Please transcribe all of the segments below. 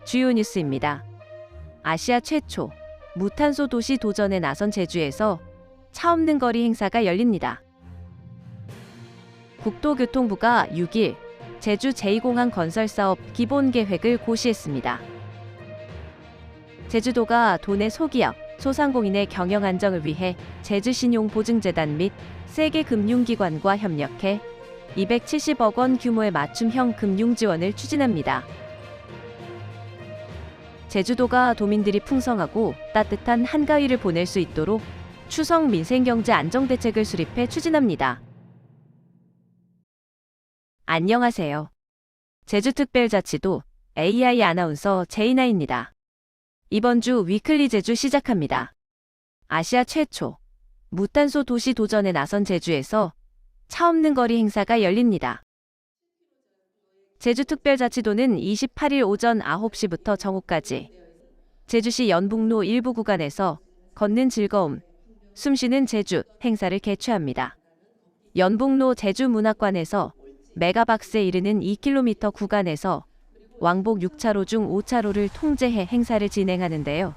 주요 뉴스입니다. 아시아 최초 무탄소 도시 도전에 나선 제주에서 차 없는 거리 행사가 열립니다. 국토교통부가 6일 제주 제2공항 건설 사업 기본 계획을 고시했습니다. 제주도가 도내 소기업, 소상공인의 경영 안정을 위해 제주신용보증재단 및 세계 금융기관과 협력해 270억 원 규모의 맞춤형 금융 지원을 추진합니다. 제주도가 도민들이 풍성하고 따뜻한 한가위를 보낼 수 있도록 추석 민생경제 안정대책을 수립해 추진합니다. 안녕하세요. 제주특별자치도 AI 아나운서 제이나입니다. 이번 주 위클리 제주 시작합니다. 아시아 최초 무탄소 도시 도전에 나선 제주에서 차 없는 거리 행사가 열립니다. 제주특별자치도는 28일 오전 9시부터 정오까지 제주시 연북로 일부 구간에서 걷는 즐거움, 숨쉬는 제주 행사를 개최합니다. 연북로 제주문학관에서 메가박스에 이르는 2km 구간에서 왕복 6차로 중 5차로를 통제해 행사를 진행하는데요.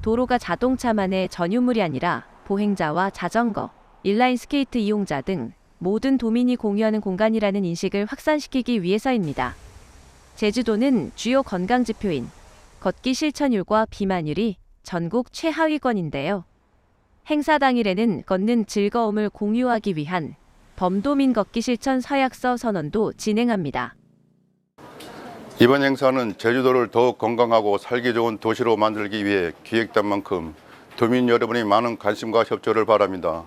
도로가 자동차만의 전유물이 아니라 보행자와 자전거, 인라인 스케이트 이용자 등 모든 도민이 공유하는 공간이라는 인식을 확산시키기 위해서입니다. 제주도는 주요 건강지표인 걷기 실천율과 비만율이 전국 최하위권인데요. 행사 당일에는 걷는 즐거움을 공유하기 위한 범도민 걷기 실천 서약서 선언도 진행합니다. 이번 행사는 제주도를 더욱 건강하고 살기 좋은 도시로 만들기 위해 기획된 만큼 도민 여러분이 많은 관심과 협조를 바랍니다.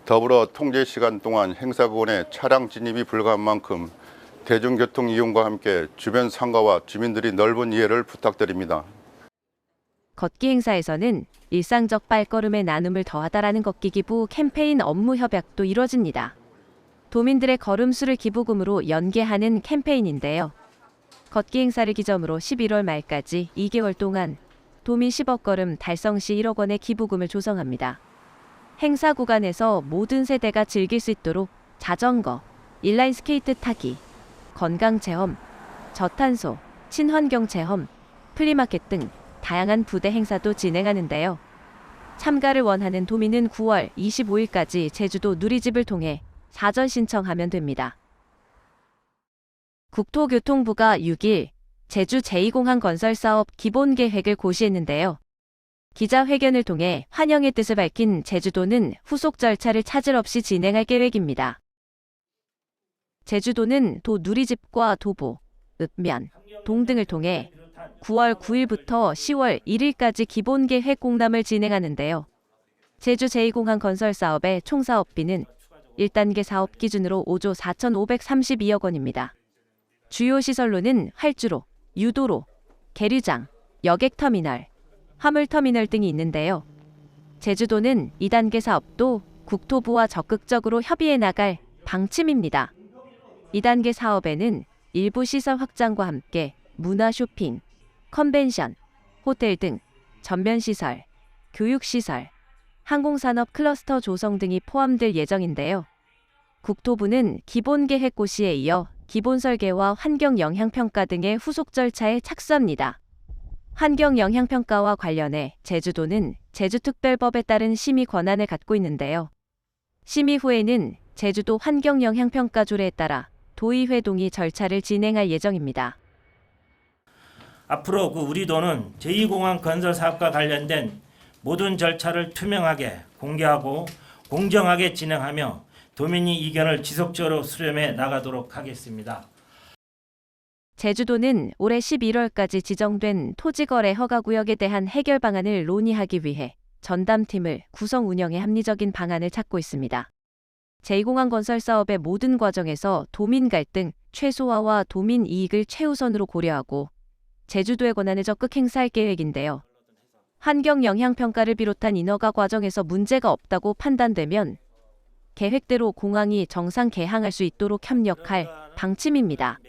더불어 통제 시간 동안 행사구간에 차량 진입이 불가한 만큼 대중교통 이용과 함께 주변 상가와 주민들이 넓은 이해를 부탁드립니다. 걷기 행사에서는 일상적 발걸음의 나눔을 더하다라는 걷기 기부 캠페인 업무 협약도 이뤄집니다. 도민들의 걸음수를 기부금으로 연계하는 캠페인인데요. 걷기 행사를 기점으로 11월 말까지 2개월 동안 도민 10억 걸음 달성 시 1억 원의 기부금을 조성합니다. 행사 구간에서 모든 세대가 즐길 수 있도록 자전거, 인라인 스케이트 타기, 건강체험, 저탄소, 친환경체험, 플리마켓 등 다양한 부대 행사도 진행하는데요. 참가를 원하는 도민은 9월 25일까지 제주도 누리집을 통해 사전 신청하면 됩니다. 국토교통부가 6일 제주 제2공항 건설 사업 기본 계획을 고시했는데요. 기자회견을 통해 환영의 뜻을 밝힌 제주도는 후속 절차를 차질 없이 진행할 계획입니다. 제주도는 도 누리집과 도보, 읍면, 동 등을 통해 9월 9일부터 10월 1일까지 기본 계획 공람을 진행하는데요. 제주 제2공항 건설 사업의 총 사업비는 1단계 사업 기준으로 5조 4,532억 원입니다. 주요 시설로는 활주로, 유도로, 계류장, 여객터미널, 화물터미널 등이 있는데요. 제주도는 2단계 사업도 국토부와 적극적으로 협의해 나갈 방침입니다. 2단계 사업에는 일부 시설 확장과 함께 문화 쇼핑, 컨벤션, 호텔 등 전면시설, 교육시설, 항공산업 클러스터 조성 등이 포함될 예정인데요. 국토부는 기본계획 고시에 이어 기본설계와 환경영향평가 등의 후속 절차에 착수합니다. 환경영향평가와 관련해 제주도는 제주특별법에 따른 심의 권한을 갖고 있는데요. 심의 후에는 제주도 환경영향평가조례에 따라 도의회 동의 절차를 진행할 예정입니다. 앞으로 우리 도는 제2공항 건설 사업과 관련된 모든 절차를 투명하게 공개하고 공정하게 진행하며 도민의 이견을 지속적으로 수렴해 나가도록 하겠습니다. 제주도는 올해 11월까지 지정된 토지거래 허가구역에 대한 해결 방안을 논의하기 위해 전담팀을 구성 운영에 합리적인 방안을 찾고 있습니다. 제2공항 건설 사업의 모든 과정에서 도민 갈등 최소화와 도민 이익을 최우선으로 고려하고 제주도의 권한을 적극 행사할 계획인데요. 환경영향평가를 비롯한 인허가 과정에서 문제가 없다고 판단되면 계획대로 공항이 정상 개항할 수 있도록 협력할 방침입니다.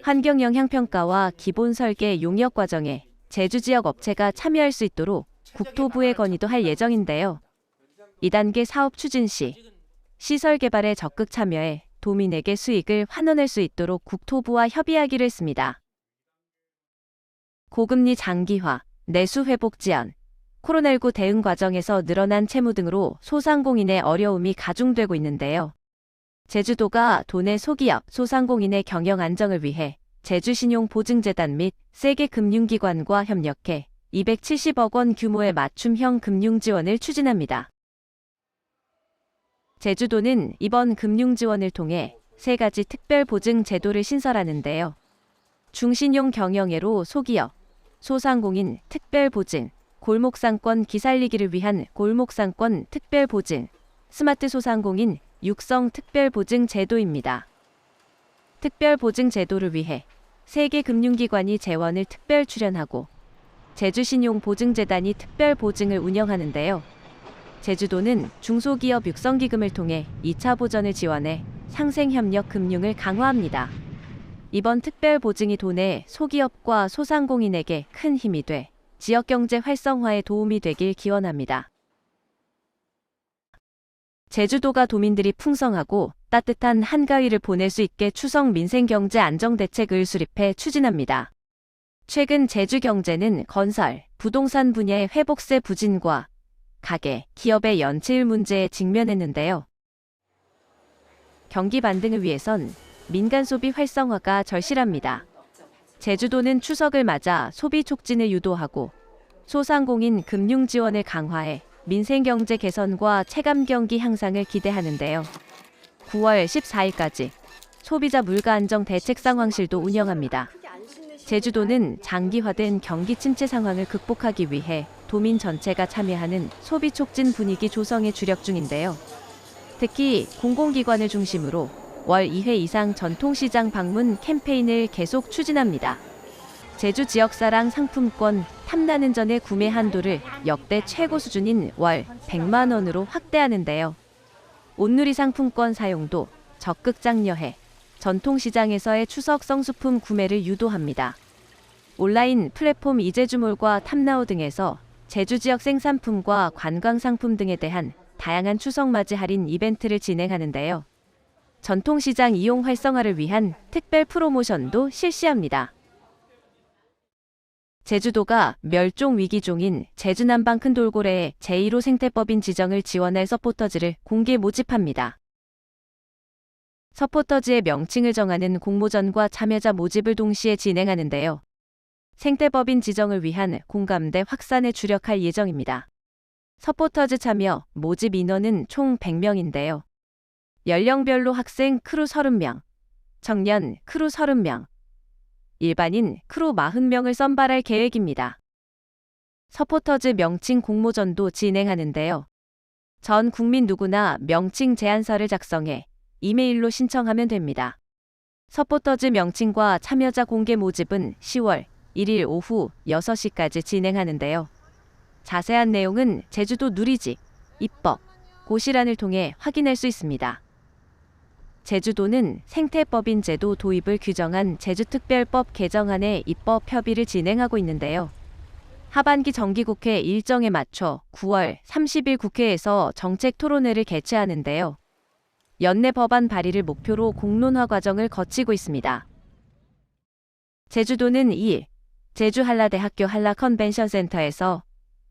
환경영향평가와 기본설계 용역 과정에 제주 지역 업체가 참여할 수 있도록 국토부에 건의도 할 예정인데요. 2단계 사업 추진 시 시설 개발에 적극 참여해 도민에게 수익을 환원할 수 있도록 국토부와 협의하기로 했습니다. 고금리 장기화, 내수 회복 지연, 코로나19 대응 과정에서 늘어난 채무 등으로 소상공인의 어려움이 가중되고 있는데요. 제주도가 도내 소기업, 소상공인의 경영 안정을 위해 제주신용보증재단 및 세계 금융기관과 협력해 270억 원 규모의 맞춤형 금융 지원을 추진합니다. 제주도는 이번 금융 지원을 통해 3가지 특별 보증 제도를 신설하는데요. 중신용 경영애로 소기업, 소상공인 특별 보증, 골목상권 기살리기를 위한 골목상권 특별 보증, 스마트 소상공인 육성 특별 보증 제도입니다. 특별 보증 제도를 위해 세계 금융기관이 재원을 특별 출연하고 제주신용보증재단이 특별 보증을 운영하는데요. 제주도는 중소기업 육성기금을 통해 2차 보전을 지원해 상생협력 금융을 강화합니다. 이번 특별 보증이 도내 소기업과 소상공인에게 큰 힘이 돼 지역경제 활성화에 도움이 되길 기원합니다. 제주도가 도민들이 풍성하고 따뜻한 한가위를 보낼 수 있게 추석 민생경제 안정대책을 수립해 추진합니다. 최근 제주경제는 건설, 부동산 분야의 회복세 부진과 가계, 기업의 연체율 문제에 직면했는데요. 경기 반등을 위해선 민간 소비 활성화가 절실합니다. 제주도는 추석을 맞아 소비 촉진을 유도하고 소상공인 금융 지원을 강화해 민생경제 개선과 체감 경기 향상을 기대하는데요. 9월 14일까지 소비자 물가 안정 대책 상황실도 운영합니다. 제주도는 장기화된 경기 침체 상황을 극복하기 위해 도민 전체가 참여하는 소비 촉진 분위기 조성에 주력 중인데요. 특히 공공기관을 중심으로 월 2회 이상 전통시장 방문 캠페인을 계속 추진합니다. 제주 지역사랑 상품권 탐나는 전의 구매 한도를 역대 최고 수준인 월 100만 원으로 확대하는데요. 온누리 상품권 사용도 적극 장려해 전통시장에서의 추석 성수품 구매를 유도합니다. 온라인 플랫폼 이제주몰과 탐나오 등에서 제주 지역 생산품과 관광상품 등에 대한 다양한 추석맞이 할인 이벤트를 진행하는데요. 전통시장 이용 활성화를 위한 특별 프로모션도 실시합니다. 제주도가 멸종 위기종인 제주남방 큰돌고래의 제1호 생태법인 지정을 지원할 서포터즈를 공개 모집합니다. 서포터즈의 명칭을 정하는 공모전과 참여자 모집을 동시에 진행하는데요. 생태법인 지정을 위한 공감대 확산에 주력할 예정입니다. 서포터즈 참여 모집 인원은 총 100명인데요. 연령별로 학생 크루 30명, 청년 크루 30명, 일반인 크루 40명을 선발할 계획입니다. 서포터즈 명칭 공모전도 진행하는데요. 전 국민 누구나 명칭 제안서를 작성해 이메일로 신청하면 됩니다. 서포터즈 명칭과 참여자 공개 모집은 10월 1일 오후 6시까지 진행하는데요. 자세한 내용은 제주도 누리집, 입법, 고시란을 통해 확인할 수 있습니다. 제주도는 생태법인 제도 도입을 규정한 제주특별법 개정안의 입법 협의를 진행하고 있는데요. 하반기 정기국회 일정에 맞춰 9월 30일 국회에서 정책 토론회를 개최하는데요. 연내 법안 발의를 목표로 공론화 과정을 거치고 있습니다. 제주도는 2일 제주 한라대학교 한라컨벤션센터에서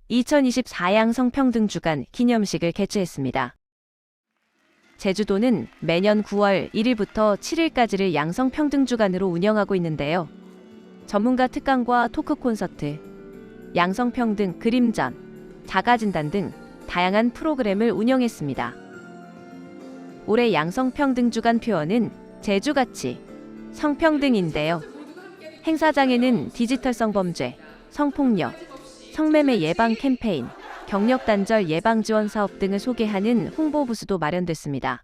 2024 양성평등 주간 기념식을 개최했습니다. 제주도는 매년 9월 1일부터 7일까지를 양성평등 주간으로 운영하고 있는데요. 전문가 특강과 토크 콘서트, 양성평등 그림전, 자가진단 등 다양한 프로그램을 운영했습니다. 올해 양성평등 주간 표어는 제주가치, 성평등인데요. 행사장에는 디지털 성범죄, 성폭력, 성매매 예방 캠페인, 경력 단절 예방 지원 사업 등을 소개하는 홍보 부스도 마련됐습니다.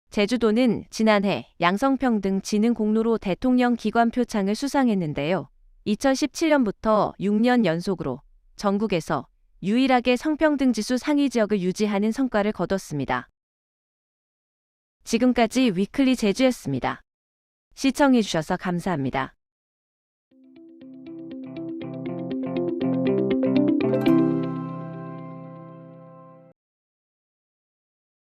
제주도는 지난해 양성평등 진흥 공로로 대통령 기관 표창을 수상했는데요. 2017년부터 6년 연속으로 전국에서 유일하게 성평등 지수 상위 지역을 유지하는 성과를 거뒀습니다. 지금까지 위클리 제주였습니다. 시청해주셔서 감사합니다.